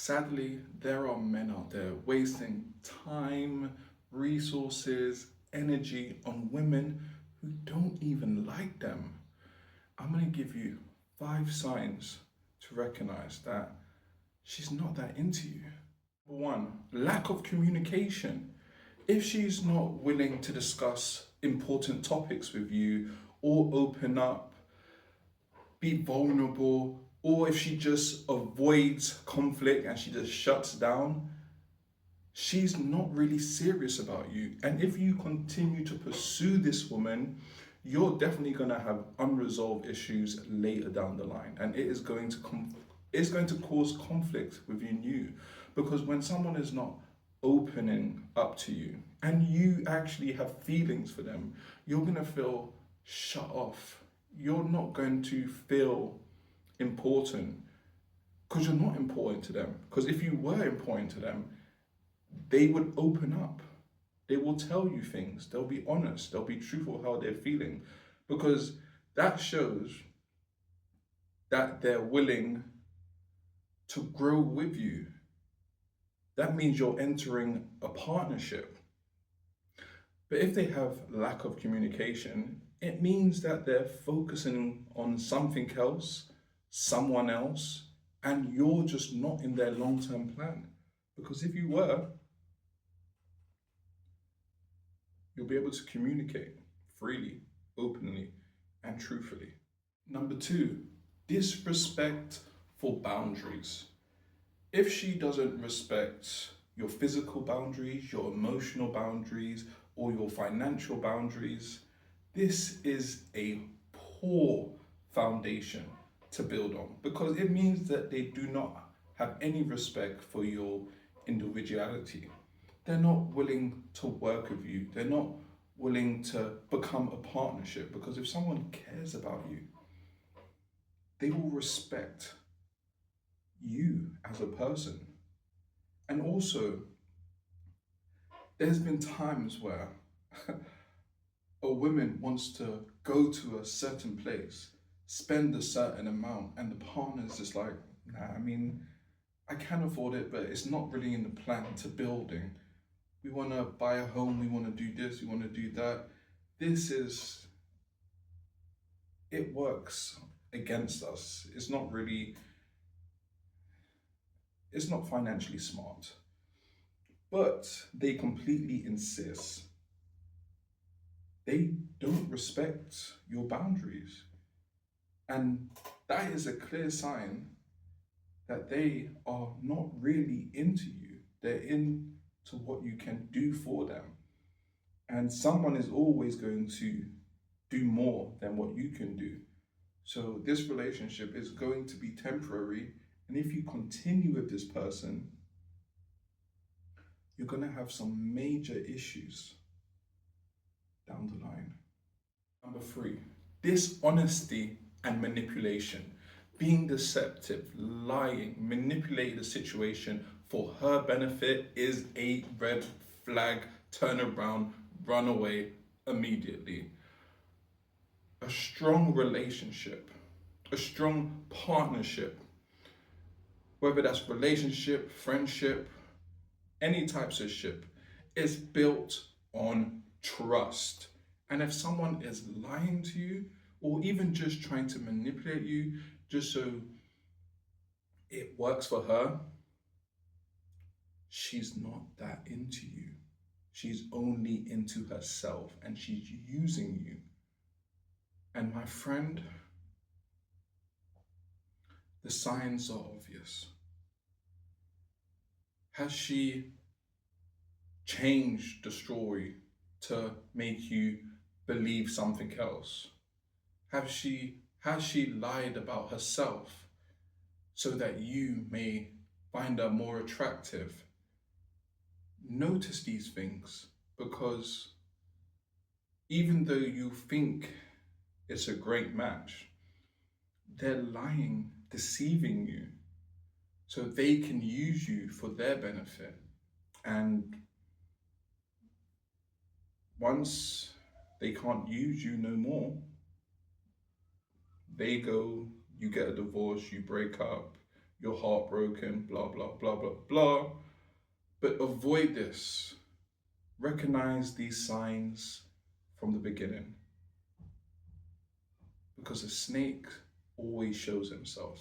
Sadly, there are men out there wasting time, resources, energy on women who don't even like them. I'm going to give you 5 signs to recognize that she's not that into you. Number one, lack of communication. If she's not willing to discuss important topics with you or open up, be vulnerable, or if she just avoids conflict and she just shuts down, she's not really serious about you. And if you continue to pursue this woman, you're definitely going to have unresolved issues later down the line, and it is going to it's going to cause conflict within you, because when someone is not opening up to you and you actually have feelings for them, you're going to feel shut off. You're not going to feel important because you're not important to them. Because if you were important to them, they would open up. They will tell you things. They'll be honest. They'll be truthful how they're feeling, because that shows that they're willing to grow with you. That means you're entering a partnership. But if they have lack of communication, it means that they're focusing on something else, someone else, and you're just not in their long-term plan. Because if you were, you'll be able to communicate freely, openly, and truthfully. Number two, disrespect for boundaries. If she doesn't respect your physical boundaries, your emotional boundaries, or your financial boundaries, this is a poor foundation to build on, because it means that they do not have any respect for your individuality. They're not willing to work with you. They're not willing to become a partnership, because if someone cares about you, they will respect you as a person. And also, there's been times where a woman wants to go to a certain place, spend a certain amount, and the partner's just like, nah, I mean, I can afford it, but it's not really in the plan to building. We want to buy a home, we want to do this, we want to do that. It works against us. It's not financially smart. But they completely insist. They don't respect your boundaries. And that is a clear sign that they are not really into you. They're into what you can do for them. And someone is always going to do more than what you can do. So this relationship is going to be temporary. And if you continue with this person, you're going to have some major issues down the line. Number three, dishonesty and manipulation. Being deceptive, lying, manipulating the situation for her benefit is a red flag. Turn around, run away immediately. A strong relationship, a strong partnership, whether that's relationship, friendship, any types of ship, is built on trust. And if someone is lying to you, or even just trying to manipulate you just so it works for her, she's not that into you. She's only into herself, and she's using you. And my friend, the signs are obvious. Has she changed the story to make you believe something else? Has she lied about herself so that you may find her more attractive? Notice these things, because even though you think it's a great match, they're lying, deceiving you, so they can use you for their benefit. And once they can't use you no more, they go, you get a divorce, you break up, you're heartbroken, blah, blah, blah, blah, blah. But avoid this. Recognize these signs from the beginning. Because a snake always shows himself.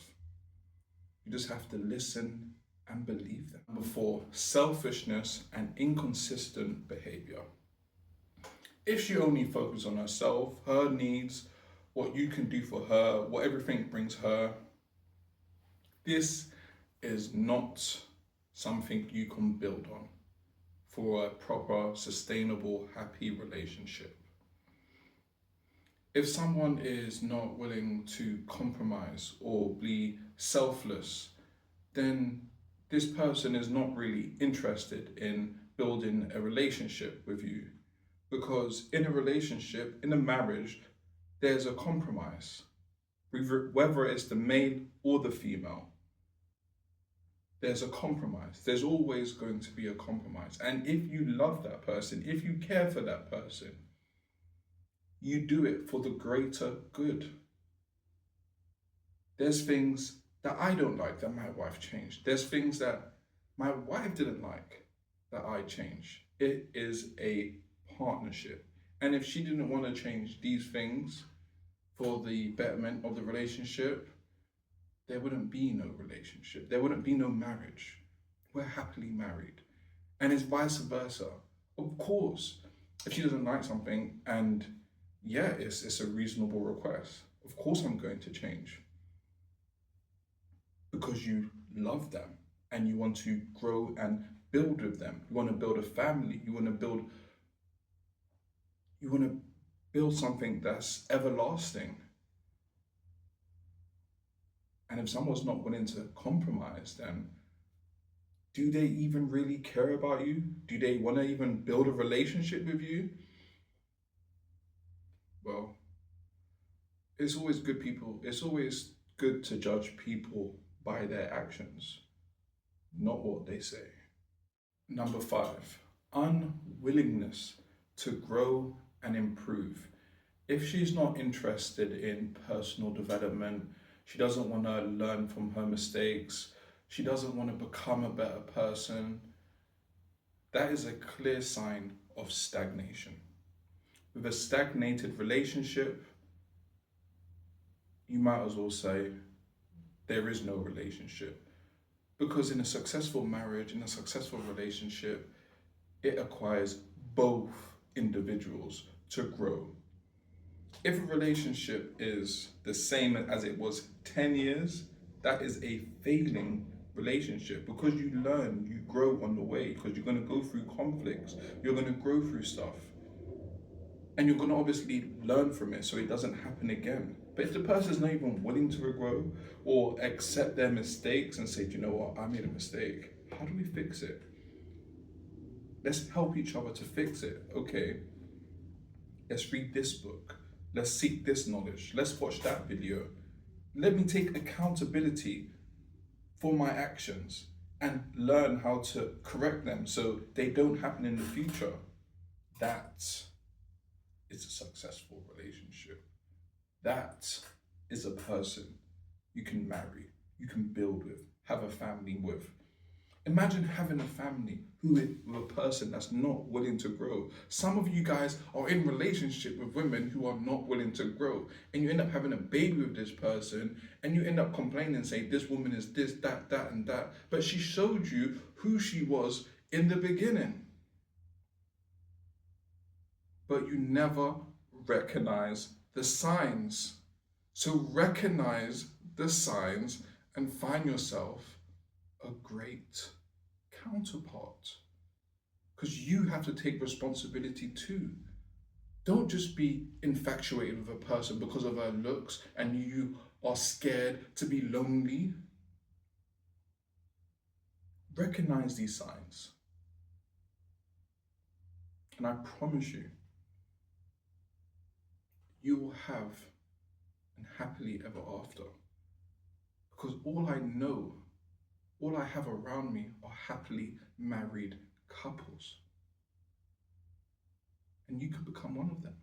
You just have to listen and believe them. Number 4, selfishness and inconsistent behavior. If she only focuses on herself, her needs, what you can do for her, what everything brings her, this is not something you can build on for a proper, sustainable, happy relationship. If someone is not willing to compromise or be selfless, then this person is not really interested in building a relationship with you. Because in a relationship, in a marriage, there's a compromise. Whether it's the male or the female, there's a compromise. There's always going to be a compromise. And if you love that person, if you care for that person, you do it for the greater good. There's things that I don't like that my wife changed. There's things that my wife didn't like that I changed. It is a partnership. And if she didn't want to change these things for the betterment of the relationship, there wouldn't be no relationship. There wouldn't be no marriage. We're happily married. And it's vice versa. Of course, if she doesn't like something and yeah, it's a reasonable request, of course I'm going to change. Because you love them and you want to grow and build with them. You want to build a family. You want to build something that's everlasting. And if someone's not willing to compromise, then do they even really care about you? Do they want to even build a relationship with you? Well, it's always good to judge people by their actions, not what they say. Number 5, unwillingness to grow and improve. If she's not interested in personal development, she doesn't want to learn from her mistakes, she doesn't want to become a better person, that is a clear sign of stagnation. With a stagnated relationship, you might as well say there is no relationship. Because in a successful marriage, in a successful relationship, it requires both individuals to grow. If a relationship is the same as it was 10 years, that is a failing relationship, because you learn, you grow on the way, because you're going to go through conflicts, you're going to grow through stuff. And you're going to obviously learn from it so it doesn't happen again. But if the person's not even willing to grow or accept their mistakes and say, do you know what, I made a mistake, how do we fix it? Let's help each other to fix it. Okay, let's read this book. Let's seek this knowledge. Let's watch that video. Let me take accountability for my actions and learn how to correct them so they don't happen in the future. That is a successful relationship. That is a person you can marry, you can build with, have a family with. Imagine having a family with a person that's not willing to grow. Some of you guys are in relationship with women who are not willing to grow, and you end up having a baby with this person, and you end up complaining, saying this woman is this, that, and that. But she showed you who she was in the beginning. But you never recognize the signs. So recognize the signs and find yourself a great counterpart, because you have to take responsibility too. Don't just be infatuated with a person because of her looks and you are scared to be lonely. Recognize these signs, and I promise you, you will have an happily ever after. Because all I have around me are happily married couples. And you could become one of them.